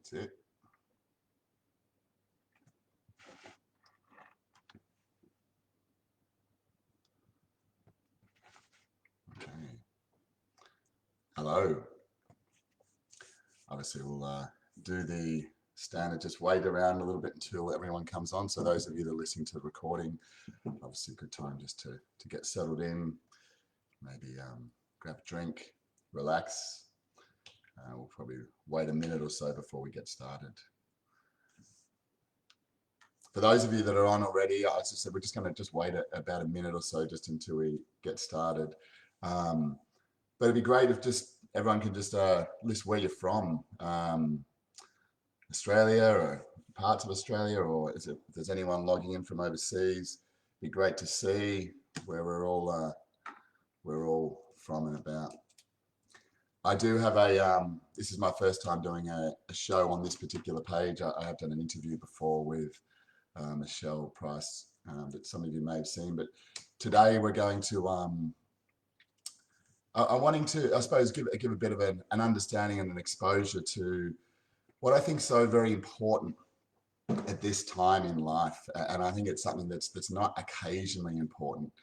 That's it. Okay. Hello. Obviously, we'll do the standard, just wait around a little bit until everyone comes on. So those of you that are listening to the recording, obviously a good time just to get settled in, maybe grab a drink, relax. We'll probably wait a minute or so before we get started. For those of you that are on already, as I said, we're just going to just wait about a minute or so just until we get started. But it'd be great if just everyone can just list where you're from, Australia or parts of Australia, or if there's anyone logging in from overseas. It'd be great to see where we're all from and about. I do have this is my first time doing a show on this particular page. I have done an interview before with Michelle Price that some of you may have seen, but today we're going to I'm wanting to, I suppose, give a bit of an understanding and an exposure to what I think is so very important at this time in life, and I think it's something that's not occasionally important,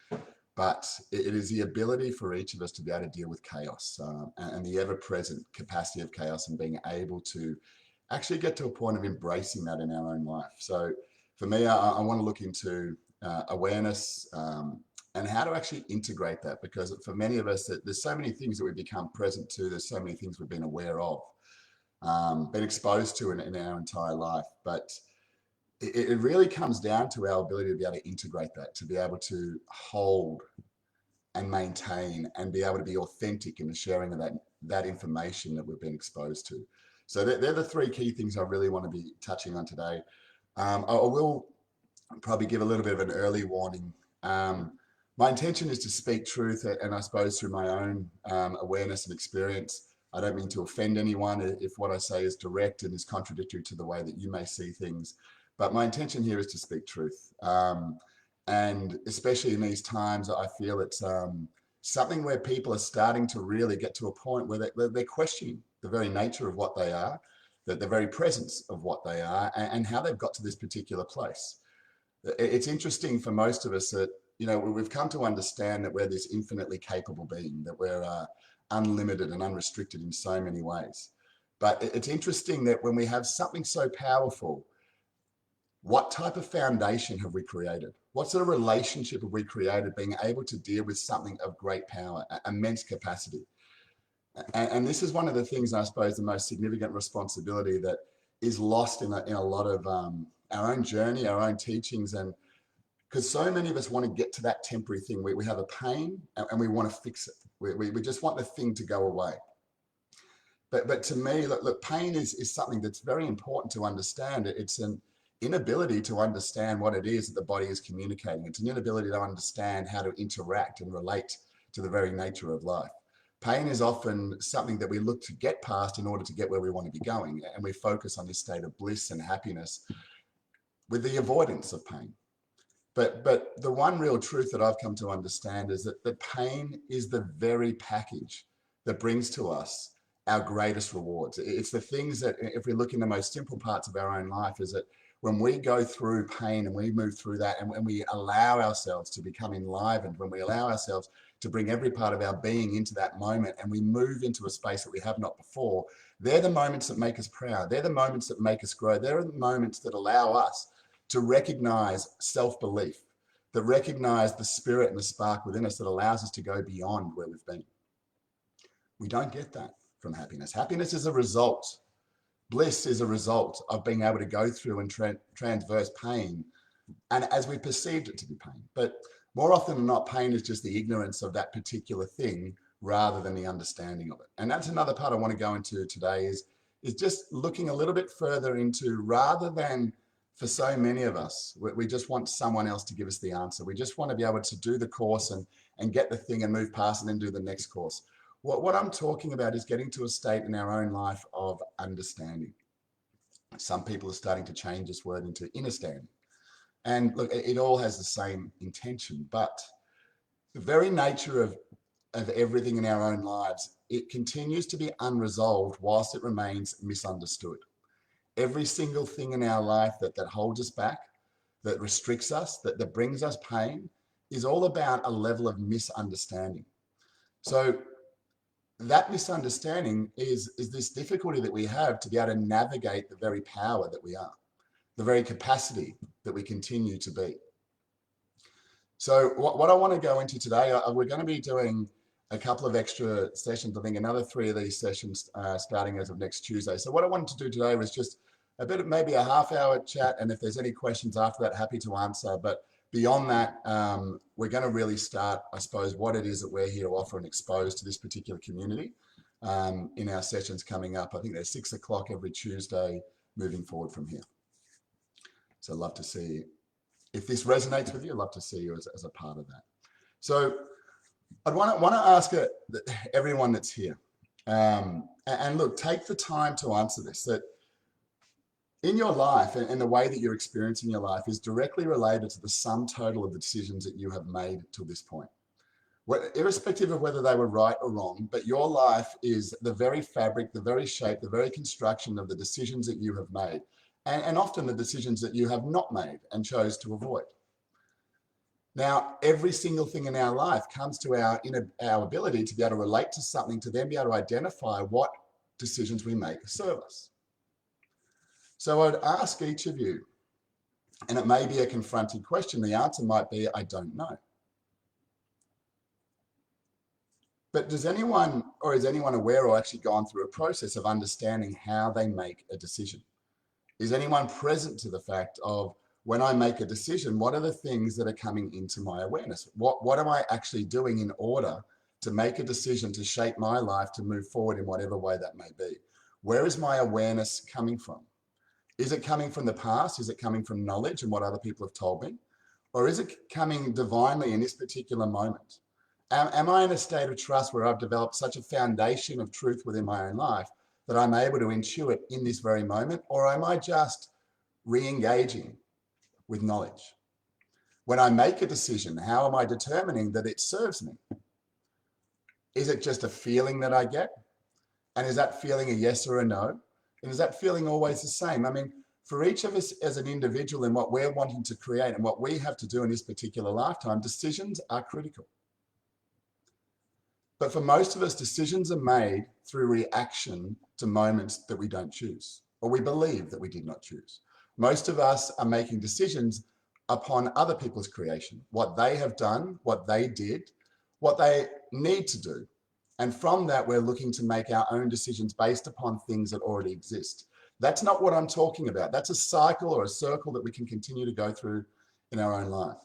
but it is the ability for each of us to be able to deal with chaos and the ever-present capacity of chaos, and being able to actually get to a point of embracing that in our own life. So for me, I want to look into awareness and how to actually integrate that, because for many of us, there's so many things that we've become present to, there's so many things we've been aware of, been exposed to in our entire life, but it really comes down to our ability to be able to integrate that, to be able to hold and maintain and be able to be authentic in the sharing of that information that we've been exposed to. So they're the three key things I really want to be touching on today. I will probably give a little bit of an early warning. My intention is to speak truth, and I suppose through my own awareness and experience. I don't mean to offend anyone if what I say is direct and is contradictory to the way that you may see things. But my intention here is to speak truth. And especially in these times, I feel it's something where people are starting to really get to a point where they're questioning the very nature of what they are, the very presence of what they are, and how they've got to this particular place. It's interesting for most of us that, you know, we've come to understand that we're this infinitely capable being, that we're unlimited and unrestricted in so many ways. But it's interesting that when we have something so powerful, what type of foundation have we created? What sort of relationship have we created being able to deal with something of great power, immense capacity? And this is one of the things, I suppose, the most significant responsibility that is lost in a lot of our own journey, our own teachings, and because so many of us want to get to that temporary thing. We have a pain and we want to fix it. We just want the thing to go away. But to me, look, pain is something that's very important to understand. It's an inability to understand what it is that the body is communicating. It's an inability to understand how to interact and relate to the very nature of life. Pain is often something that we look to get past in order to get where we want to be going. And we focus on this state of bliss and happiness with the avoidance of pain. But the one real truth that I've come to understand is that pain is the very package that brings to us our greatest rewards. It's the things that, if we look in the most simple parts of our own life, is that when we go through pain and we move through that, and when we allow ourselves to become enlivened, when we allow ourselves to bring every part of our being into that moment, and we move into a space that we have not before, they're the moments that make us proud. They're the moments that make us grow. They're the moments that allow us to recognize self-belief, that recognize the spirit and the spark within us that allows us to go beyond where we've been. We don't get that from happiness. Happiness is a result. Bliss is a result of being able to go through and transverse pain, and as we perceived it to be pain. But more often than not, pain is just the ignorance of that particular thing rather than the understanding of it. And that's another part I want to go into today is just looking a little bit further into, rather than, for so many of us, we just want someone else to give us the answer. We just want to be able to do the course and get the thing and move past and then do the next course. What I'm talking about is getting to a state in our own life of understanding. Some people are starting to change this word into understanding. And look, it all has the same intention, but the very nature of everything in our own lives, it continues to be unresolved whilst it remains misunderstood. Every single thing in our life that holds us back, that restricts us, that brings us pain, is all about a level of misunderstanding. So that misunderstanding is this difficulty that we have to be able to navigate the very power that we are, the very capacity that we continue to be. So what I want to go into today, we're going to be doing a couple of extra sessions. I think another 3 of these sessions starting as of next Tuesday. So what I wanted to do today was just a bit of maybe a half-hour chat, and if there's any questions after that, happy to answer. But beyond that, we're going to really start, I suppose, what it is that we're here to offer and expose to this particular community in our sessions coming up. I think they're 6 o'clock every Tuesday moving forward from here. So I'd love to see, if this resonates with you, I'd love to see you as a part of that. So I'd want to ask everyone that's here, and look, take the time to answer this, that in your life and the way that you're experiencing your life is directly related to the sum total of the decisions that you have made to this point. Irrespective of whether they were right or wrong, but your life is the very fabric, the very shape, the very construction of the decisions that you have made, and often the decisions that you have not made and chose to avoid. Now, every single thing in our life comes to our ability to be able to relate to something, to then be able to identify what decisions we make serve us. So I'd ask each of you, and it may be a confronting question, the answer might be, I don't know. But does anyone, or is anyone aware or actually gone through a process of understanding how they make a decision? Is anyone present to the fact of, when I make a decision, what are the things that are coming into my awareness? What am I actually doing in order to make a decision to shape my life to move forward in whatever way that may be? Where is my awareness coming from? Is it coming from the past? Is it coming from knowledge and what other people have told me? Or is it coming divinely in this particular moment? Am I in a state of trust where I've developed such a foundation of truth within my own life that I'm able to intuit in this very moment? Or am I just re-engaging with knowledge? When I make a decision, how am I determining that it serves me? Is it just a feeling that I get? And is that feeling a yes or a no? And is that feeling always the same? I mean, for each of us as an individual and what we're wanting to create and what we have to do in this particular lifetime, decisions are critical. But for most of us, decisions are made through reaction to moments that we don't choose, or we believe that we did not choose. Most of us are making decisions upon other people's creation, what they have done, what they did, what they need to do. And from that, we're looking to make our own decisions based upon things that already exist. That's not what I'm talking about. That's a cycle or a circle that we can continue to go through in our own life.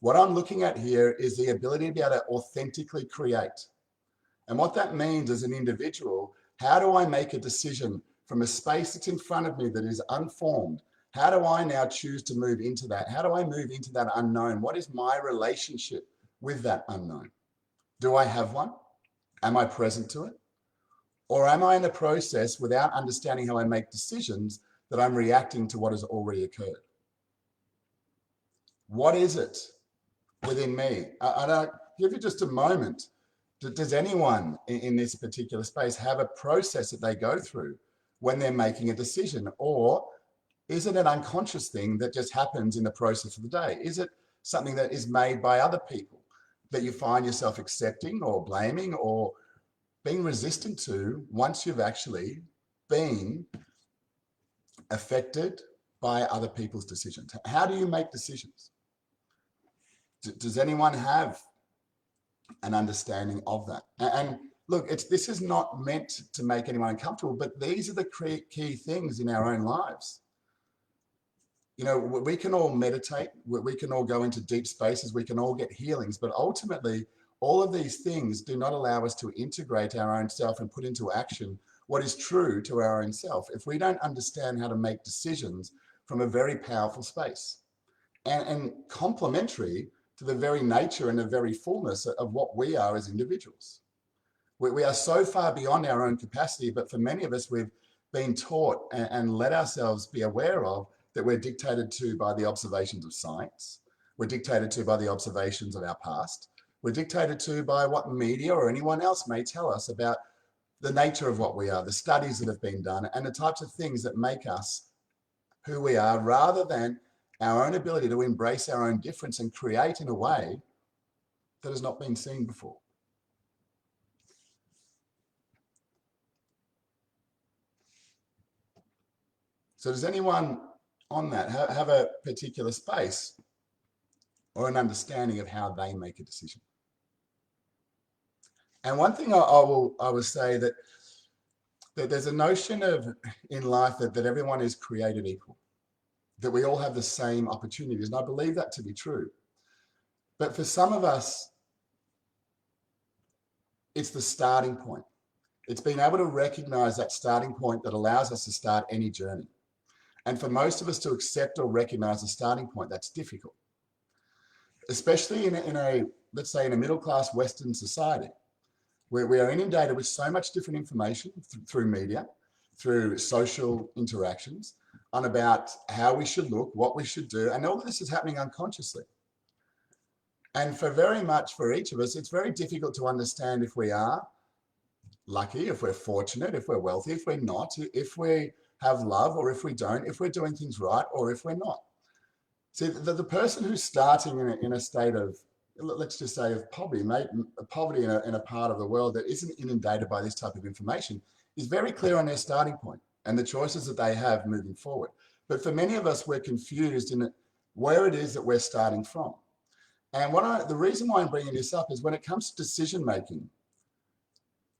What I'm looking at here is the ability to be able to authentically create. And what that means as an individual, how do I make a decision from a space that's in front of me that is unformed? How do I now choose to move into that? How do I move into that unknown? What is my relationship with that unknown? Do I have one? Am I present to it? Or am I in a process without understanding how I make decisions that I'm reacting to what has already occurred? What is it within me? I'll give you just a moment. Does anyone in this particular space have a process that they go through when they're making a decision? Or is it an unconscious thing that just happens in the process of the day? Is it something that is made by other people that you find yourself accepting or blaming or being resistant to once you've actually been affected by other people's decisions? How do you make decisions? Does anyone have an understanding of that? And look, this is not meant to make anyone uncomfortable, but these are the key things in our own lives. You know, we can all meditate, we can all go into deep spaces, we can all get healings, but ultimately, all of these things do not allow us to integrate our own self and put into action what is true to our own self if we don't understand how to make decisions from a very powerful space and complementary to the very nature and the very fullness of what we are as individuals. We are so far beyond our own capacity, but for many of us, we've been taught and let ourselves be aware of that we're dictated to by the observations of science. We're dictated to by the observations of our past. We're dictated to by what media or anyone else may tell us about the nature of what we are, the studies that have been done, and the types of things that make us who we are, rather than our own ability to embrace our own difference and create in a way that has not been seen before. So does anyone on that have a particular space or an understanding of how they make a decision? And one thing I will say that there's a notion of in life that everyone is created equal, that we all have the same opportunities. And I believe that to be true. But for some of us, it's the starting point. It's being able to recognize that starting point that allows us to start any journey. And for most of us to accept or recognize the starting point, that's difficult. Especially in a, let's say, in a middle-class Western society, where we are inundated with so much different information through media, through social interactions, on about how we should look, what we should do, and all of this is happening unconsciously. And for each of us, it's very difficult to understand if we are lucky, if we're fortunate, if we're wealthy, if we're not, if we have love or if we don't, if we're doing things right or if we're not. See, the person who's starting in a state of, let's just say, of poverty, in a part of the world that isn't inundated by this type of information, is very clear on their starting point and the choices that they have moving forward. But for many of us, we're confused in where it is that we're starting from. And the reason why I'm bringing this up is when it comes to decision making,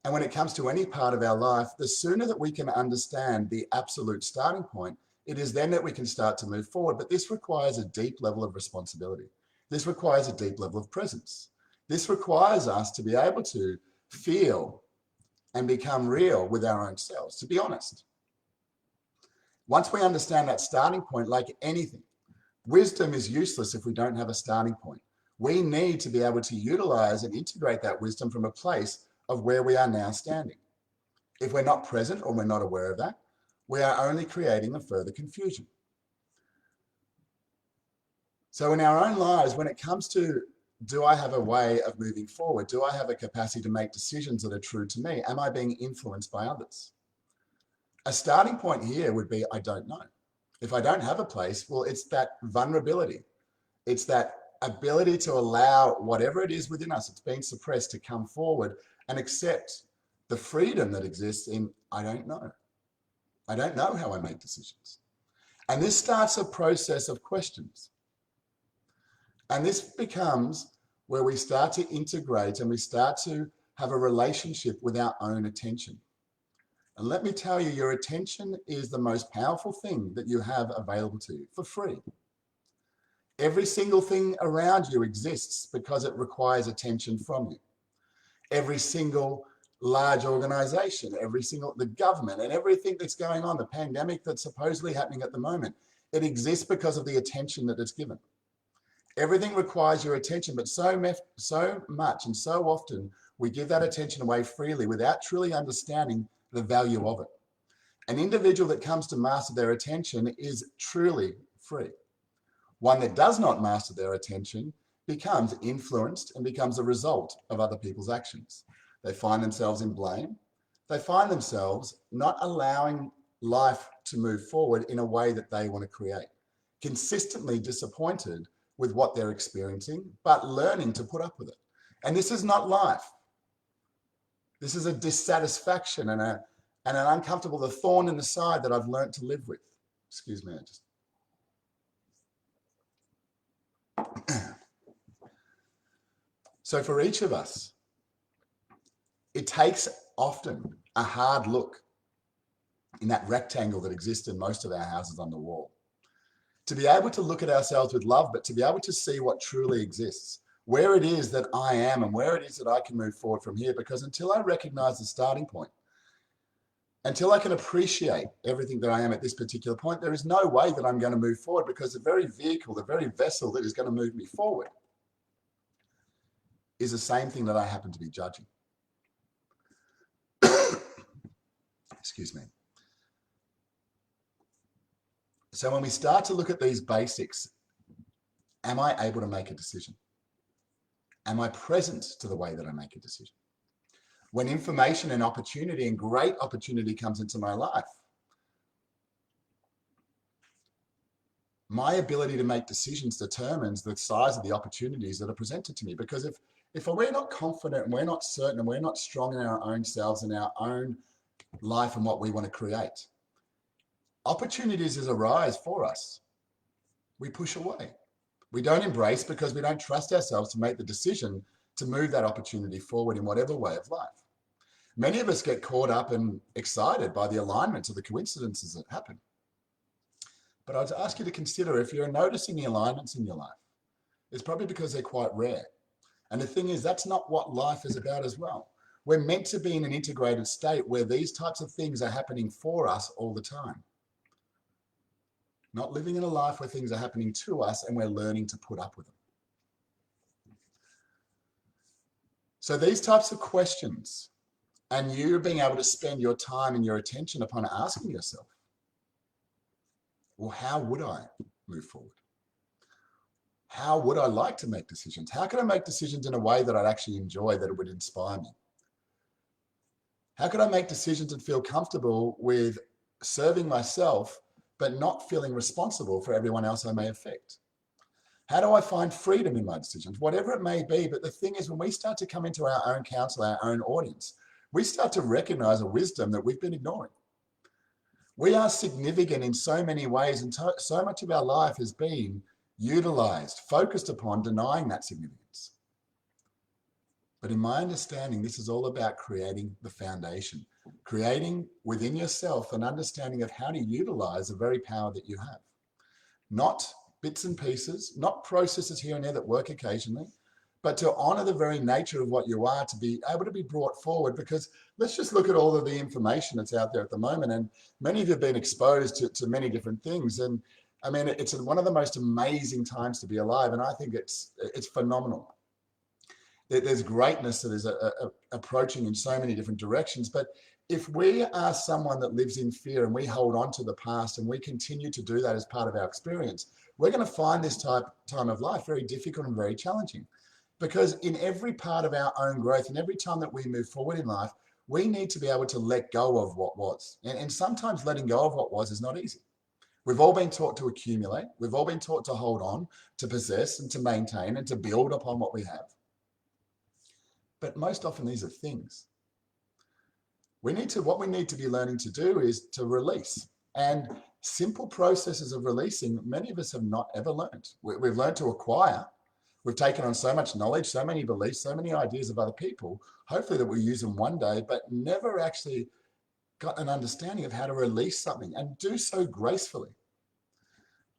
and when it comes to any part of our life, the sooner that we can understand the absolute starting point, it is then that we can start to move forward. But this requires a deep level of responsibility. This requires a deep level of presence. This requires us to be able to feel and become real with our own selves, to be honest. Once we understand that starting point, like anything, wisdom is useless if we don't have a starting point. We need to be able to utilize and integrate that wisdom from a place of where we are now standing. If we're not present or we're not aware of that, we are only creating a further confusion. So in our own lives, when it comes to, do I have a way of moving forward? Do I have a capacity to make decisions that are true to me? Am I being influenced by others? A starting point here would be, I don't know. If I don't have a place, well, it's that vulnerability. It's that ability to allow whatever it is within us that's been suppressed to come forward and accept the freedom that exists in, I don't know. I don't know how I make decisions. And this starts a process of questions. And this becomes where we start to integrate and we start to have a relationship with our own attention. And let me tell you, your attention is the most powerful thing that you have available to you for free. Every single thing around you exists because it requires attention from you. Every single large organization, the government and everything that's going on, the pandemic that's supposedly happening at the moment, it exists because of the attention that it's given. Everything requires your attention, but so much and so often we give that attention away freely without truly understanding the value of it. An individual that comes to master their attention is truly free. One that does not master their attention becomes influenced and becomes a result of other people's actions. They find themselves in blame. They find themselves not allowing life to move forward in a way that they want to create. Consistently disappointed with what they're experiencing, but learning to put up with it. And this is not life. This is a dissatisfaction and an uncomfortable, the thorn in the side that I've learned to live with. Excuse me, So for each of us, it takes often a hard look in that rectangle that exists in most of our houses on the wall. To be able to look at ourselves with love, but to be able to see what truly exists, where it is that I am and where it is that I can move forward from here. Because until I recognize the starting point, until I can appreciate everything that I am at this particular point, there is no way that I'm going to move forward, because the very vehicle, the very vessel that is going to move me forward is the same thing that I happen to be judging. Excuse me. So when we start to look at these basics, am I able to make a decision? Am I present to the way that I make a decision? when information and opportunity and great opportunity comes into my life, my ability to make decisions determines the size of the opportunities that are presented to me. Because if we're not confident and we're not certain and we're not strong in our own selves and our own life and what we want to create, opportunities as arise for us, we push away. We don't embrace because we don't trust ourselves to make the decision to move that opportunity forward in whatever way of life. Many of us get caught up and excited by the alignments of the coincidences that happen. But I'd ask you to consider, if you're noticing the alignments in your life, it's probably because they're quite rare. And the thing is, that's not what life is about as well. We're meant to be in an integrated state where these types of things are happening for us all the time. Not living in a life where things are happening to us and we're learning to put up with them. So these types of questions, and you being able to spend your time and your attention upon asking yourself, well, how would I move forward? How would I like to make decisions? How can I make decisions in a way that I'd actually enjoy, that it would inspire me? How could I make decisions and feel comfortable with serving myself, but not feeling responsible for everyone else I may affect? How do I find freedom in my decisions? Whatever it may be. But the thing is, when we start to come into our own counsel, our own audience, we start to recognize a wisdom that we've been ignoring. We are significant in so many ways, and so much of our life has been utilized, focused upon denying that significance. But in my understanding, this is all about creating the foundation, creating within yourself an understanding of how to utilize the very power that you have. Not bits and pieces, not processes here and there that work occasionally, but to honor the very nature of what you are, to be able to be brought forward. Because let's just look at all of the information that's out there at the moment. And many of you have been exposed to many different things. And I mean, it's one of the most amazing times to be alive. And I think it's phenomenal. There's greatness that is approaching in so many different directions. But if we are someone that lives in fear and we hold on to the past and we continue to do that as part of our experience, we're going to find this time of life very difficult and very challenging. Because in every part of our own growth and every time that we move forward in life, we need to be able to let go of what was. And sometimes letting go of what was is not easy. We've all been taught to accumulate. We've all been taught to hold on, to possess and to maintain and to build upon what we have. But most often these are things. What we need to be learning to do is to release. And simple processes of releasing, many of us have not ever learned. We've learned to acquire. We've taken on so much knowledge, so many beliefs, so many ideas of other people, hopefully that we'll use them one day, but never actually got an understanding of how to release something and do so gracefully.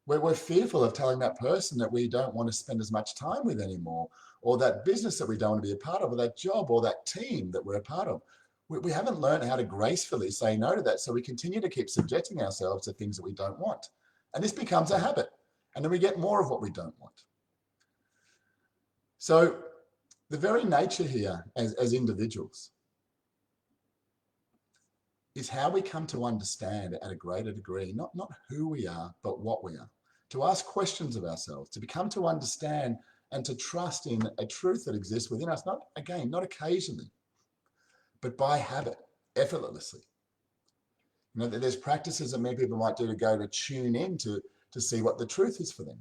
We're fearful of telling that person that we don't want to spend as much time with anymore, or that business that we don't want to be a part of, or that job, or that team that we're a part of. We haven't learned how to gracefully say no to that, so we continue to keep subjecting ourselves to things that we don't want. And this becomes a habit, and then we get more of what we don't want. So the very nature here as individuals is how we come to understand at a greater degree, not who we are, but what we are. To ask questions of ourselves, to become to understand and to trust in a truth that exists within us, not occasionally, but by habit, effortlessly. You know, there's practices that many people might do to go to tune in to see what the truth is for them.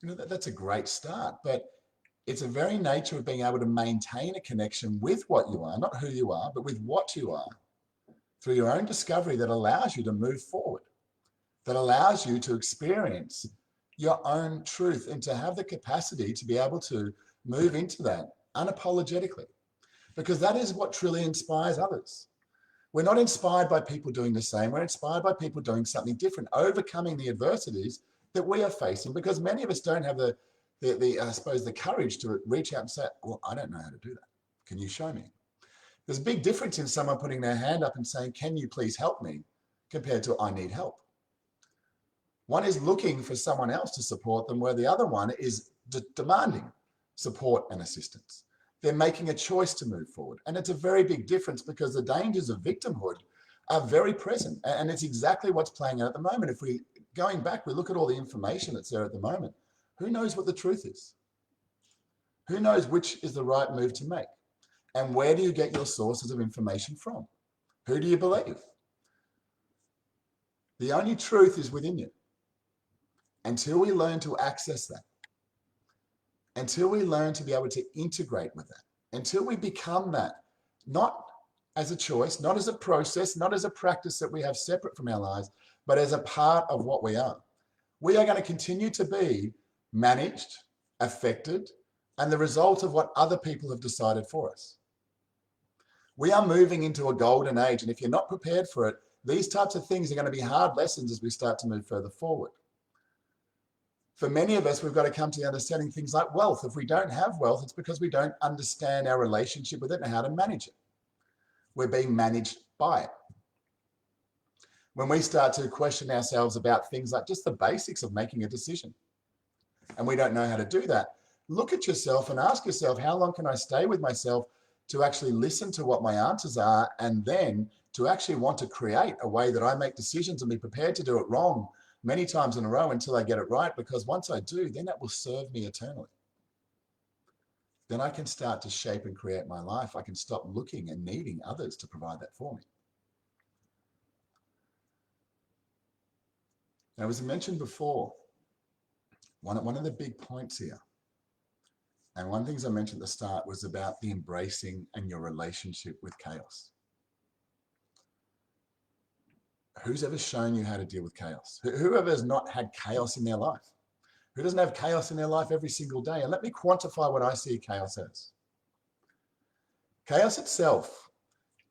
You know, that's a great start, but it's a very nature of being able to maintain a connection with what you are, not who you are, but with what you are, through your own discovery that allows you to move forward, that allows you to experience your own truth and to have the capacity to be able to move into that unapologetically, because that is what truly inspires others. We're not inspired by people doing the same. We're inspired by people doing something different, overcoming the adversities that we are facing, because many of us don't have the courage to reach out and say, well, I don't know how to do that. Can you show me? There's a big difference in someone putting their hand up and saying, can you please help me, compared to I need help. One is looking for someone else to support them, where the other one is demanding support and assistance. They're making a choice to move forward. And it's a very big difference, because the dangers of victimhood are very present. And it's exactly what's playing out at the moment. If we, going back, we look at all the information that's there at the moment, who knows what the truth is? Who knows which is the right move to make? And where do you get your sources of information from? Who do you believe? The only truth is within you. Until we learn to access that, until we learn to be able to integrate with that, until we become that, not as a choice, not as a process, not as a practice that we have separate from our lives, but as a part of what we are going to continue to be managed, affected, and the result of what other people have decided for us. We are moving into a golden age, and if you're not prepared for it, these types of things are going to be hard lessons as we start to move further forward. For many of us, we've got to come to the understanding things like wealth. If we don't have wealth, it's because we don't understand our relationship with it and how to manage it. We're being managed by it. When we start to question ourselves about things like just the basics of making a decision, and we don't know how to do that, look at yourself and ask yourself, how long can I stay with myself to actually listen to what my answers are, and then to actually want to create a way that I make decisions and be prepared to do it wrong many times in a row until I get it right, because once I do, then that will serve me eternally. Then I can start to shape and create my life. I can stop looking and needing others to provide that for me. Now, as I mentioned before, one of the big points here, and one of the things I mentioned at the start, was about the embracing and your relationship with chaos. Who's ever shown you how to deal with chaos? Whoever has not had chaos in their life? Who doesn't have chaos in their life every single day? And let me quantify what I see chaos as. Chaos itself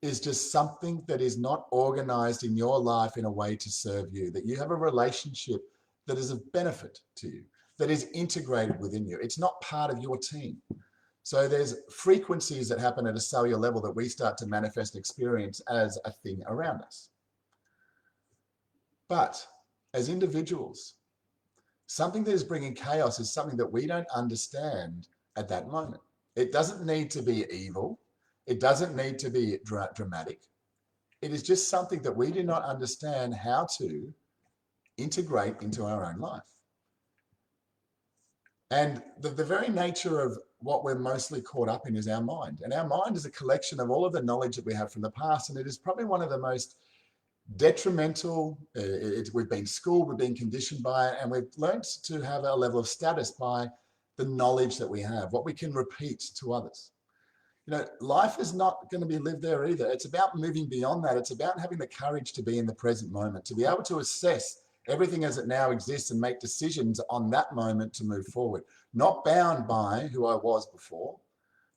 is just something that is not organized in your life in a way to serve you, that you have a relationship that is of benefit to you, that is integrated within you. It's not part of your team. So there's frequencies that happen at a cellular level that we start to manifest and experience as a thing around us. But as individuals, something that is bringing chaos is something that we don't understand at that moment. It doesn't need to be evil. It doesn't need to be dramatic. It is just something that we do not understand how to integrate into our own life. And the very nature of what we're mostly caught up in is our mind. And our mind is a collection of all of the knowledge that we have from the past. And it is probably one of the most detrimental. We've been schooled, we've been conditioned by it, and we've learned to have a level of status by the knowledge that we have, what we can repeat to others. You know, life is not going to be lived there either. It's about moving beyond that. It's about having the courage to be in the present moment, to be able to assess everything as it now exists and make decisions on that moment to move forward, not bound by who I was before,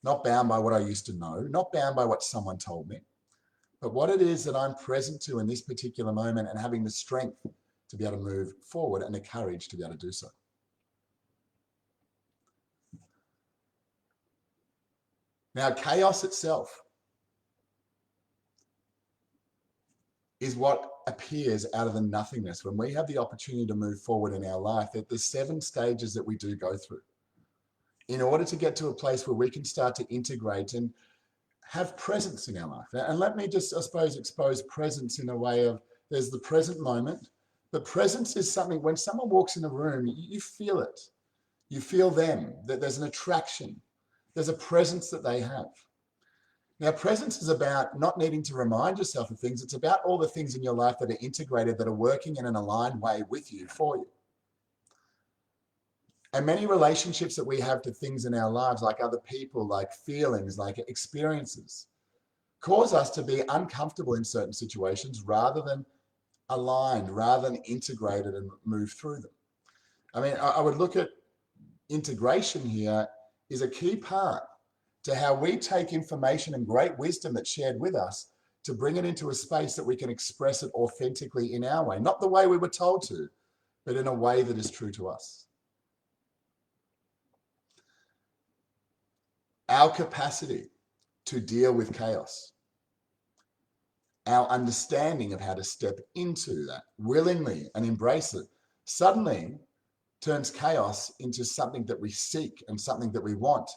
not bound by what I used to know, not bound by what someone told me, but what it is that I'm present to in this particular moment, and having the strength to be able to move forward and the courage to be able to do so. Now, chaos itself is what appears out of the nothingness when we have the opportunity to move forward in our life. That there's 7 stages that we do go through in order to get to a place where we can start to integrate and have presence in our life. And let me just, I suppose, expose presence in a way of, there's the present moment, but presence is something, when someone walks in a room, you feel it. You feel them, that there's an attraction. There's a presence that they have. Now, presence is about not needing to remind yourself of things. It's about all the things in your life that are integrated, that are working in an aligned way with you, for you. And many relationships that we have to things in our lives, like other people, like feelings, like experiences, cause us to be uncomfortable in certain situations rather than aligned, rather than integrated and move through them. I mean, I would look at integration here is a key part to how we take information and great wisdom that's shared with us to bring it into a space that we can express it authentically in our way, not the way we were told to, but in a way that is true to us. Our capacity to deal with chaos, our understanding of how to step into that willingly and embrace it, suddenly turns chaos into something that we seek and something that we want.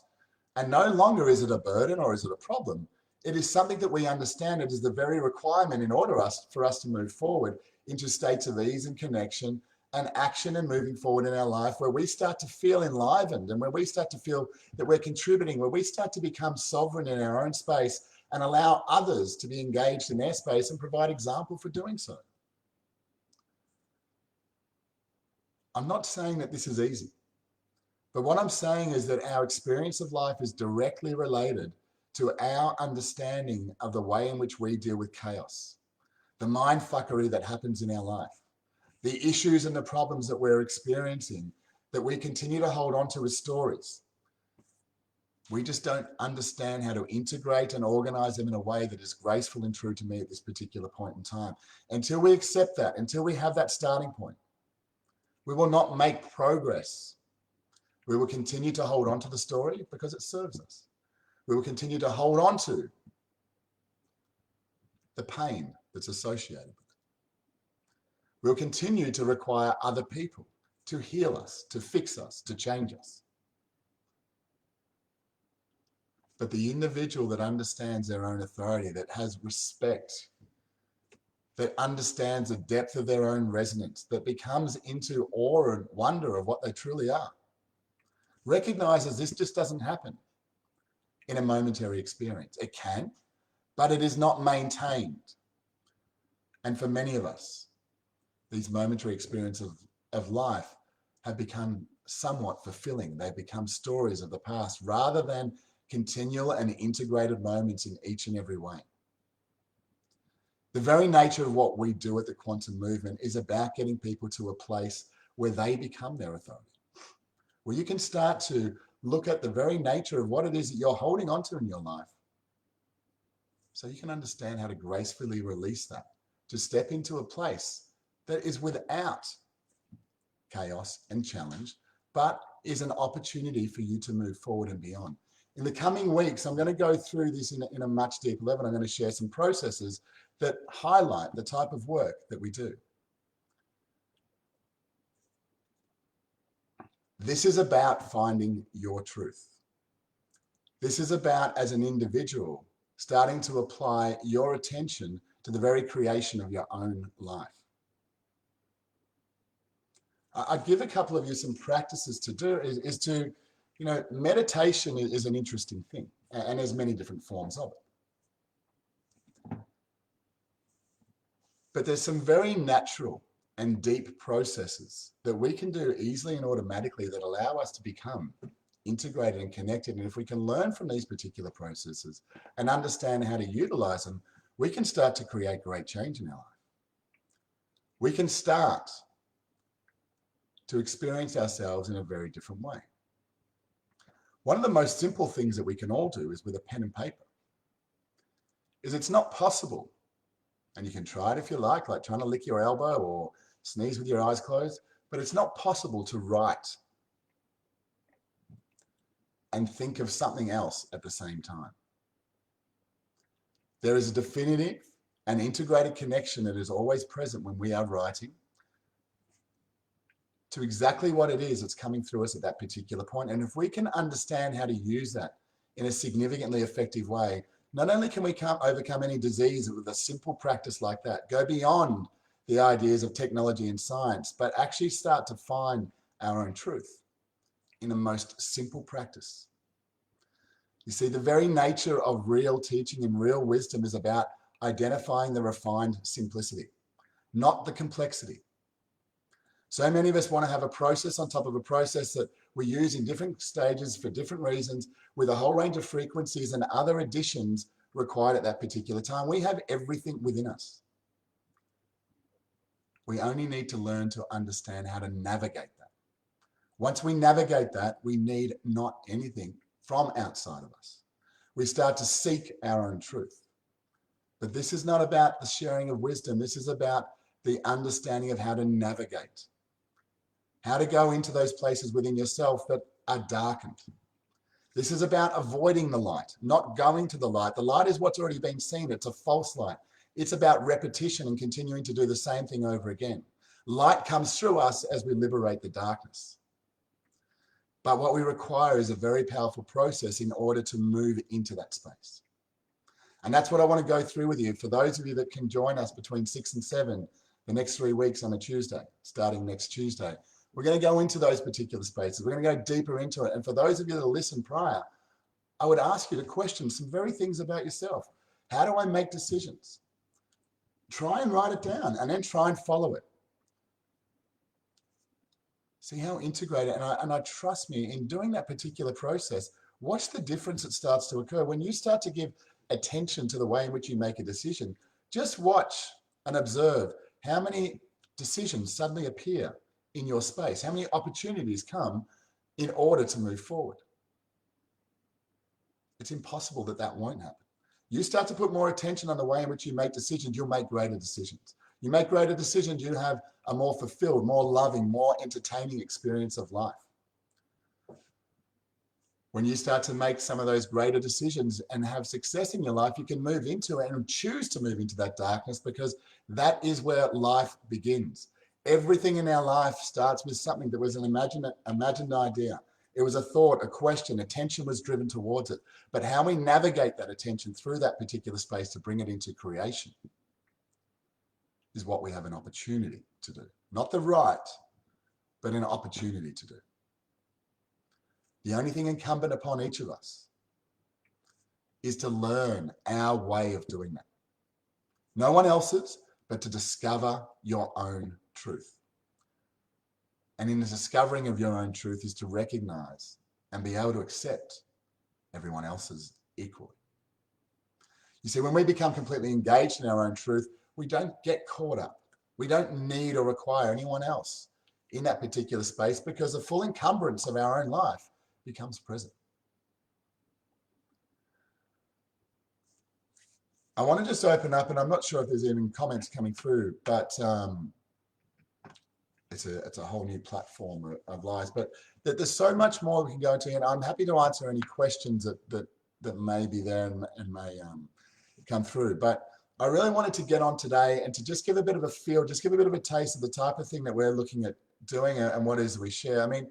And no longer is it a burden or is it a problem. It is something that we understand. It is the very requirement in order for us to move forward into states of ease and connection an action and moving forward in our life where we start to feel enlivened and where we start to feel that we're contributing, where we start to become sovereign in our own space and allow others to be engaged in their space and provide example for doing so. I'm not saying that this is easy, but what I'm saying is that our experience of life is directly related to our understanding of the way in which we deal with chaos, the mindfuckery that happens in our life, the issues and the problems that we're experiencing that we continue to hold on to as stories. We just don't understand how to integrate and organize them in a way that is graceful and true to me at this particular point in time. Until we accept that, until we have that starting point, we will not make progress. We will continue to hold on to the story because it serves us. We will continue to hold on to the pain that's associated with it. We'll continue to require other people to heal us, to fix us, to change us. But the individual that understands their own authority, that has respect, that understands the depth of their own resonance, that becomes into awe and wonder of what they truly are, recognizes this just doesn't happen in a momentary experience. It can, but it is not maintained. And for many of us, these momentary experiences of life have become somewhat fulfilling. They've become stories of the past rather than continual and integrated moments in each and every way. The very nature of what we do at the quantum movement is about getting people to a place where they become their authority, where you can start to look at the very nature of what it is that you're holding onto in your life, so you can understand how to gracefully release that, to step into a place that is without chaos and challenge, but is an opportunity for you to move forward and beyond. In the coming weeks, I'm going to go through this in a much deeper level. I'm going to share some processes that highlight the type of work that we do. This is about finding your truth. This is about, as an individual, starting to apply your attention to the very creation of your own life. I give a couple of you some practices to do is to, meditation is an interesting thing, and there's many different forms of it. But there's some very natural and deep processes that we can do easily and automatically that allow us to become integrated and connected. And if we can learn from these particular processes and understand how to utilize them, we can start to create great change in our life. We can start to experience ourselves in a very different way. One of the most simple things that we can all do is with a pen and paper. It's not possible, and you can try it if you like trying to lick your elbow or sneeze with your eyes closed, but it's not possible to write and think of something else at the same time. There is a definitive and integrated connection that is always present when we are writing to exactly what it is that's coming through us at that particular point. And if we can understand how to use that in a significantly effective way, not only can we overcome any disease with a simple practice like that, go beyond the ideas of technology and science, but actually start to find our own truth in a most simple practice. You see, the very nature of real teaching and real wisdom is about identifying the refined simplicity, not the complexity. So many of us want to have a process on top of a process that we use in different stages for different reasons, with a whole range of frequencies and other additions required at that particular time. We have everything within us. We only need to learn to understand how to navigate that. Once we navigate that, we need not anything from outside of us. We start to seek our own truth. But this is not about the sharing of wisdom. This is about the understanding of how to navigate, how to go into those places within yourself that are darkened. This is about avoiding the light, not going to the light. The light is what's already been seen. It's a false light. It's about repetition and continuing to do the same thing over again. Light comes through us as we liberate the darkness. But what we require is a very powerful process in order to move into that space. And that's what I want to go through with you. For those of you that can join us between 6 and 7, The next 3 weeks on a Tuesday, starting next Tuesday, we're going to go into those particular spaces. We're going to go deeper into it. And for those of you that listen prior, I would ask you to question some very things about yourself. How do I make decisions? Try and write it down and then try and follow it. See how integrated, and I trust me, in doing that particular process, watch the difference that starts to occur. When you start to give attention to the way in which you make a decision, just watch and observe how many decisions suddenly appear in your space, how many opportunities come in order to move forward. It's impossible that that won't happen. You start to put more attention on the way in which you make decisions, you'll make greater decisions. You make greater decisions, you have a more fulfilled, more loving, more entertaining experience of life. When you start to make some of those greater decisions and have success in your life, you can move into it and choose to move into that darkness, because that is where life begins. Everything in our life starts with something that was an imagined idea. It was a thought, a question, attention was driven towards it. But how we navigate that attention through that particular space to bring it into creation is what we have an opportunity to do. Not the right, but an opportunity to do. The only thing incumbent upon each of us is to learn our way of doing that. No one else's, but to discover your own truth. And in the discovering of your own truth is to recognize and be able to accept everyone else's equally. You see, when we become completely engaged in our own truth, we don't get caught up. We don't need or require anyone else in that particular space, because the full encumbrance of our own life becomes present. I want to just open up, and I'm not sure if there's even comments coming through, but it's a whole new platform of lies. But there's so much more we can go into, and I'm happy to answer any questions that may be there and may come through. But I really wanted to get on today and to just give a bit of a feel, just give a bit of a taste of the type of thing that we're looking at doing and what it is we share. I mean,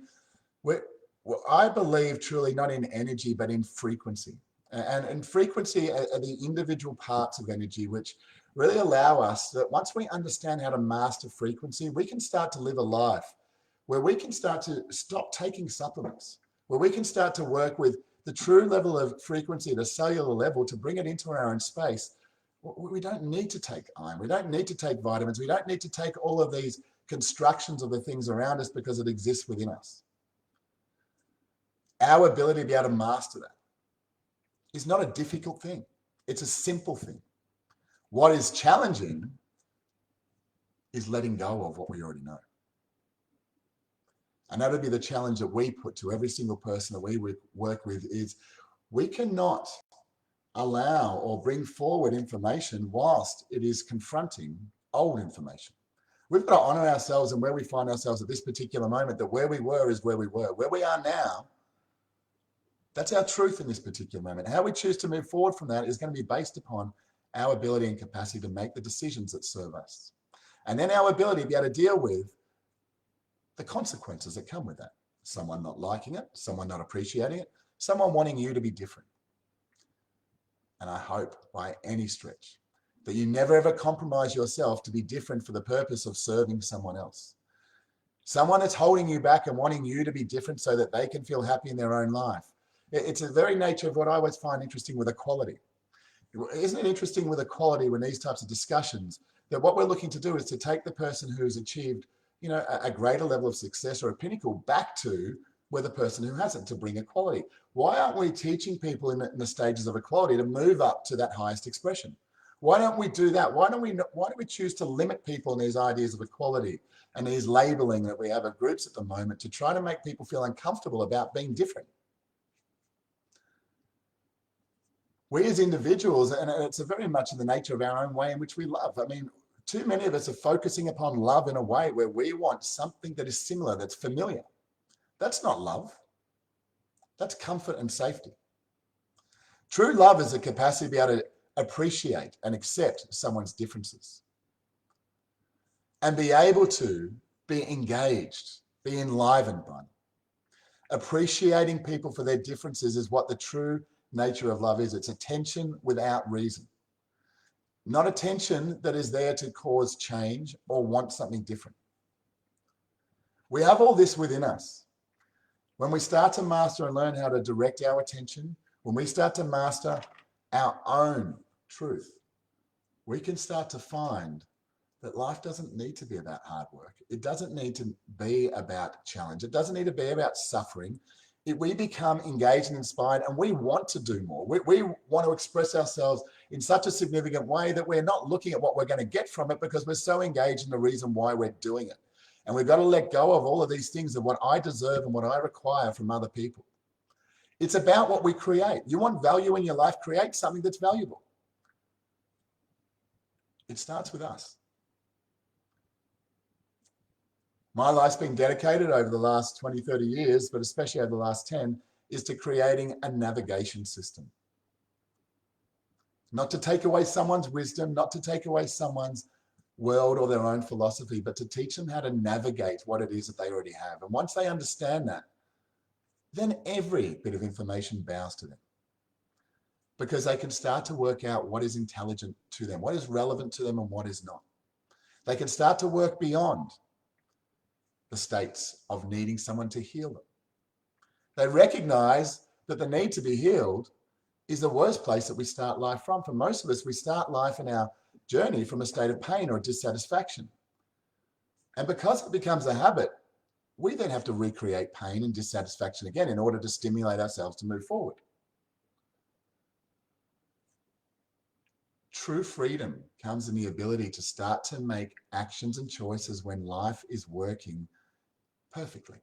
I believe truly not in energy, but in frequency. And frequency are the individual parts of energy which really allow us that once we understand how to master frequency, we can start to live a life where we can start to stop taking supplements, where we can start to work with the true level of frequency at a cellular level to bring it into our own space. We don't need to take iron. We don't need to take vitamins. We don't need to take all of these constructions of the things around us, because it exists within us. Our ability to be able to master that is not a difficult thing. It's a simple thing. What is challenging is letting go of what we already know. And that would be the challenge that we put to every single person that we work with, is we cannot allow or bring forward information whilst it is confronting old information. We've got to honor ourselves and where we find ourselves at this particular moment, that where we were is where we were. Where we are now, that's our truth in this particular moment. How we choose to move forward from that is going to be based upon our ability and capacity to make the decisions that serve us. And then our ability to be able to deal with the consequences that come with that. Someone not liking it, someone not appreciating it, someone wanting you to be different. And I hope by any stretch that you never ever compromise yourself to be different for the purpose of serving someone else. Someone that's holding you back and wanting you to be different so that they can feel happy in their own life. It's the very nature of what I always find interesting with equality. Isn't it interesting with equality, when these types of discussions, that what we're looking to do is to take the person who's achieved, a greater level of success or a pinnacle back to where the person who hasn't, to bring equality. Why aren't we teaching people in the stages of equality to move up to that highest expression? Why don't we do that? Why don't we choose to limit people in these ideas of equality and these labeling that we have of groups at the moment, to try to make people feel uncomfortable about being different? We as individuals, and it's very much in the nature of our own way in which we love. I mean, too many of us are focusing upon love in a way where we want something that is similar, that's familiar. That's not love. That's comfort and safety. True love is the capacity to be able to appreciate and accept someone's differences and be able to be engaged, be enlivened by them. Appreciating people for their differences is what the true nature of love is. It's attention without reason. not attention that is there to cause change or want something different. We have all this within us. When we start to master and learn how to direct our attention, when we start to master our own truth, we can start to find that life doesn't need to be about hard work. It doesn't need to be about challenge. It doesn't need to be about suffering. We become engaged and inspired, and we want to do more. We want to express ourselves in such a significant way that we're not looking at what we're going to get from it, because we're so engaged in the reason why we're doing it. And we've got to let go of all of these things of what I deserve and what I require from other people. It's about what we create. You want value in your life, create something that's valuable. It starts with us. My life's been dedicated over the last 20, 30 years, but especially over the last 10, is to creating a navigation system. Not to take away someone's wisdom, not to take away someone's world or their own philosophy, but to teach them how to navigate what it is that they already have. And once they understand that, then every bit of information bows to them, because they can start to work out what is intelligent to them, what is relevant to them, and what is not. They can start to work beyond the states of needing someone to heal them. They recognize that the need to be healed is the worst place that we start life from. For most of us, we start life in our journey from a state of pain or dissatisfaction. And because it becomes a habit, we then have to recreate pain and dissatisfaction again in order to stimulate ourselves to move forward. True freedom comes in the ability to start to make actions and choices when life is working perfectly.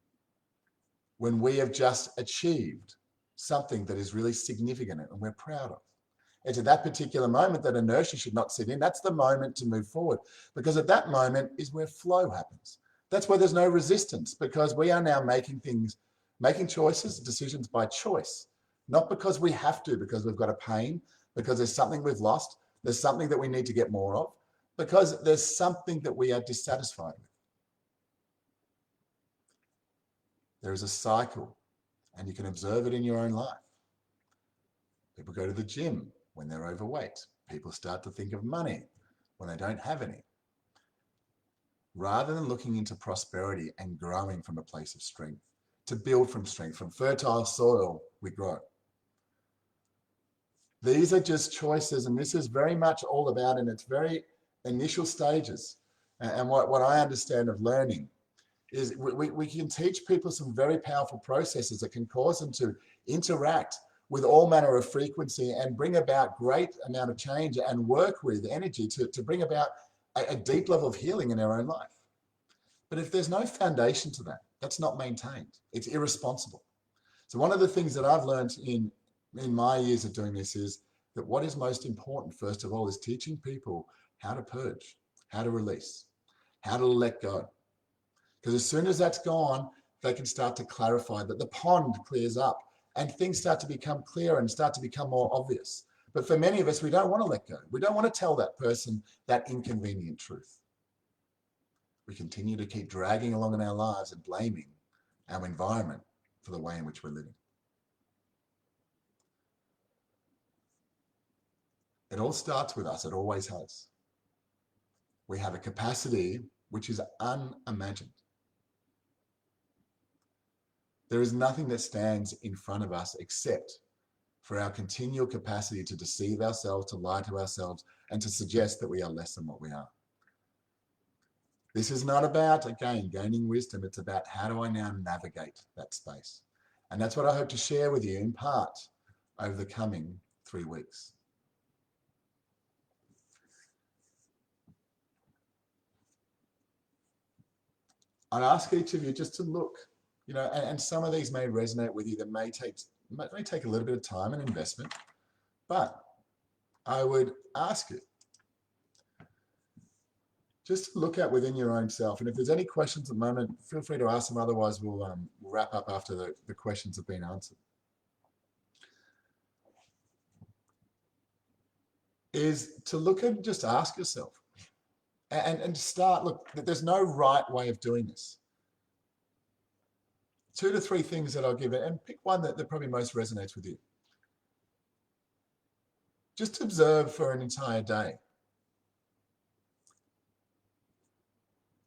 When we have just achieved something that is really significant and we're proud of. It's at that particular moment that inertia should not sit in. That's the moment to move forward, because at that moment is where flow happens. That's where there's no resistance, because we are now making choices, decisions by choice, not because we have to, because we've got a pain, because there's something we've lost, there's something that we need to get more of, because there's something that we are dissatisfied with. There is a cycle, and you can observe it in your own life. People go to the gym when they're overweight. People start to think of money when they don't have any. Rather than looking into prosperity and growing from a place of strength, to build from strength, from fertile soil, we grow. These are just choices, and this is very much all about in its very initial stages. And what I understand of learning is we can teach people some very powerful processes that can cause them to interact with all manner of frequency and bring about great amount of change and work with energy to bring about a deep level of healing in our own life. But if there's no foundation to that, that's not maintained. It's irresponsible. So one of the things that I've learned in my years of doing this is that what is most important, first of all, is teaching people how to purge, how to release, how to let go. Because as soon as that's gone, they can start to clarify that the pond clears up and things start to become clearer and start to become more obvious. But for many of us, we don't want to let go. We don't want to tell that person that inconvenient truth. We continue to keep dragging along in our lives and blaming our environment for the way in which we're living. It all starts with us. It always has. We have a capacity which is unimagined. There is nothing that stands in front of us except for our continual capacity to deceive ourselves, to lie to ourselves, and to suggest that we are less than what we are. This is not about, again, gaining wisdom. It's about how do I now navigate that space? And that's what I hope to share with you in part over the coming 3 weeks. I'd ask each of you just to look, and some of these may resonate with you. That may take a little bit of time and investment, but I would ask you just to look at within your own self. And if there's any questions at the moment, feel free to ask them. Otherwise, we'll wrap up after the questions have been answered. Is to look and just ask yourself and start, look, there's no right way of doing this. 2 to 3 things that I'll give it, and pick one that probably most resonates with you. Just observe for an entire day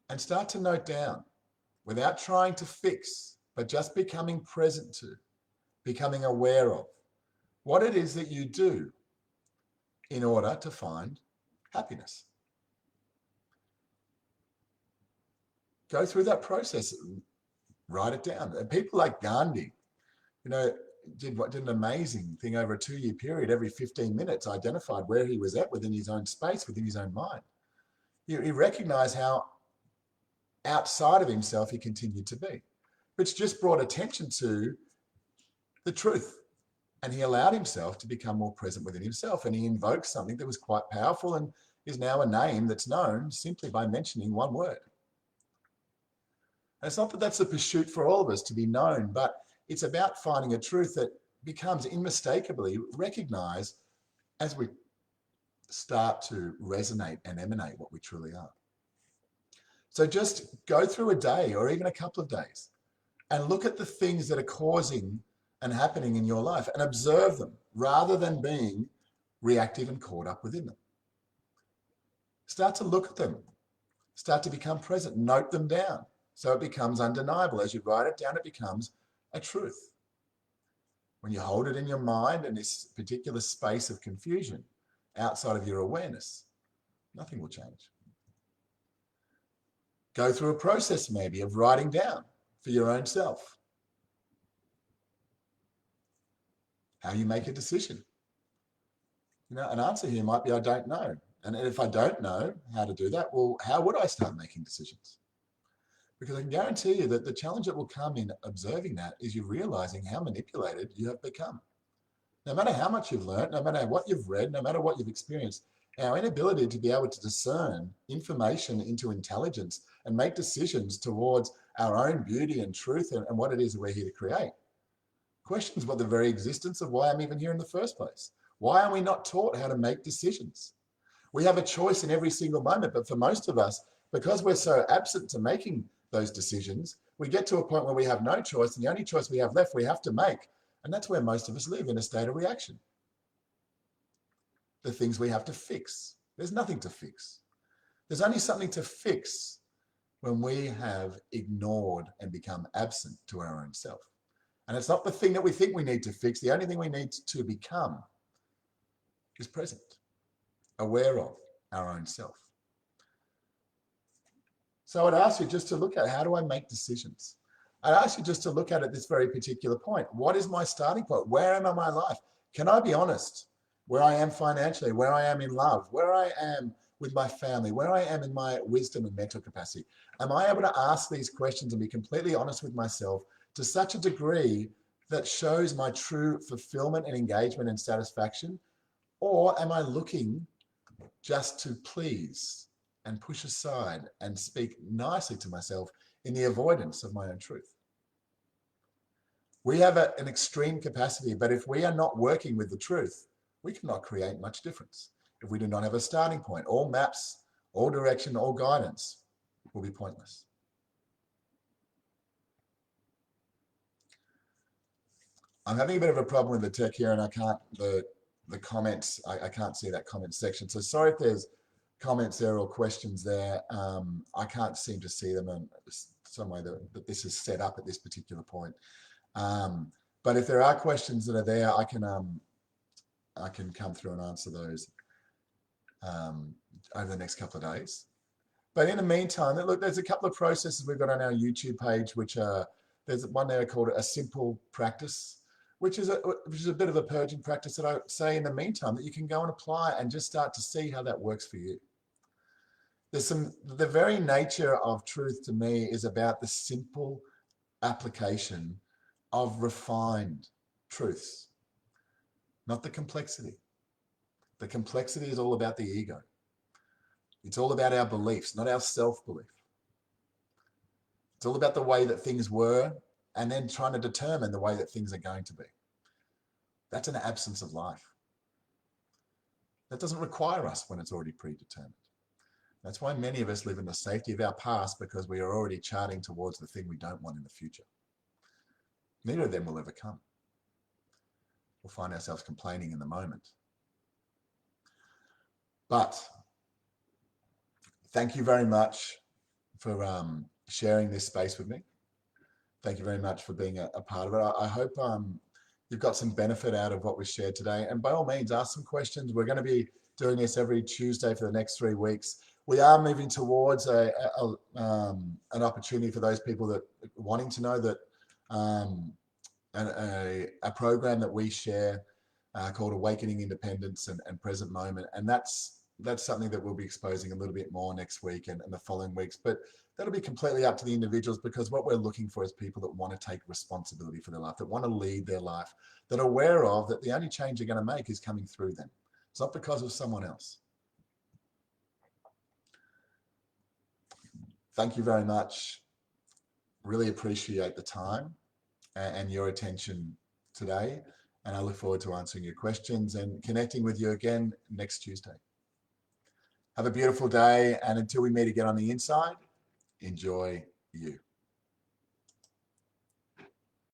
and start to note down, without trying to fix, but just becoming present to, becoming aware of what it is that you do in order to find happiness. Go through that process, write it down. And people like Gandhi, did an amazing thing over a 2-year period. Every 15 minutes, identified where he was at within his own space, within his own mind. He recognized how outside of himself he continued to be, which just brought attention to the truth. And he allowed himself to become more present within himself. And he invoked something that was quite powerful and is now a name that's known simply by mentioning one word. And it's not that that's a pursuit for all of us to be known, but it's about finding a truth that becomes unmistakably recognized as we start to resonate and emanate what we truly are. So just go through a day or even a couple of days and look at the things that are causing and happening in your life and observe them rather than being reactive and caught up within them. Start to look at them. Start to become present. Note them down so it becomes undeniable. As you write it down, it becomes a truth. When you hold it in your mind in this particular space of confusion outside of your awareness, nothing will change. Go through a process maybe of writing down for your own self how you make a decision. An answer here might be, I don't know. And if I don't know how to do that, well, how would I start making decisions? Because I can guarantee you that the challenge that will come in observing that is you realizing how manipulated you have become. No matter how much you've learned, no matter what you've read, no matter what you've experienced, our inability to be able to discern information into intelligence and make decisions towards our own beauty and truth and what it is that we're here to create questions about the very existence of why I'm even here in the first place. Why are we not taught how to make decisions? We have a choice in every single moment, but for most of us, because we're so absent to making those decisions, we get to a point where we have no choice, and the only choice we have left we have to make, and that's where most of us live, in a state of reaction. The things we have to fix. There's nothing to fix. There's only something to fix when we have ignored and become absent to our own self. And it's not the thing that we think we need to fix. The only thing we need to become is present, aware of our own self. So I'd ask you just to look at, how do I make decisions? I'd ask you just to look at this very particular point. What is my starting point? Where am I in my life? Can I be honest? Where I am financially, where I am in love, where I am with my family, where I am in my wisdom and mental capacity. Am I able to ask these questions and be completely honest with myself to such a degree that shows my true fulfillment and engagement and satisfaction? Or am I looking just to please and push aside and speak nicely to myself in the avoidance of my own truth? We have an extreme capacity, but if we are not working with the truth, we cannot create much difference. If we do not have a starting point, all maps, all direction, all guidance will be pointless. I'm having a bit of a problem with the tech here, and I can't, the comments, I can't see that comment section. So sorry if there's comments there or questions there. I can't seem to see them in some way that this is set up at this particular point. But if there are questions that are there, I can come through and answer those over the next couple of days. But in the meantime, look, there's a couple of processes we've got on our YouTube page, which are, there's one there called a simple practice, which is a bit of a purging practice that I say in the meantime that you can go and apply and just start to see how that works for you. The very nature of truth to me is about the simple application of refined truths, not the complexity. The complexity is all about the ego. It's all about our beliefs, not our self-belief. It's all about the way that things were and then trying to determine the way that things are going to be. That's an absence of life. That doesn't require us when it's already predetermined. That's why many of us live in the safety of our past, because we are already charting towards the thing we don't want in the future. Neither of them will ever come. We'll find ourselves complaining in the moment. But thank you very much sharing this space with me. Thank you very much for being a part of it. I hope you've got some benefit out of what was shared today. And by all means, ask some questions. We're going to be doing this every Tuesday for the next 3 weeks. We are moving towards an opportunity for those people that wanting to know that a program that we share called Awakening Independence and Present Moment. And that's something that we'll be exposing a little bit more next week and the following weeks. But that'll be completely up to the individuals, because what we're looking for is people that want to take responsibility for their life, that want to lead their life, that are aware of that the only change they're going to make is coming through them. It's not because of someone else. Thank you very much. Really appreciate the time and your attention today. And I look forward to answering your questions and connecting with you again next Tuesday. Have a beautiful day. And until we meet again on the inside, enjoy you.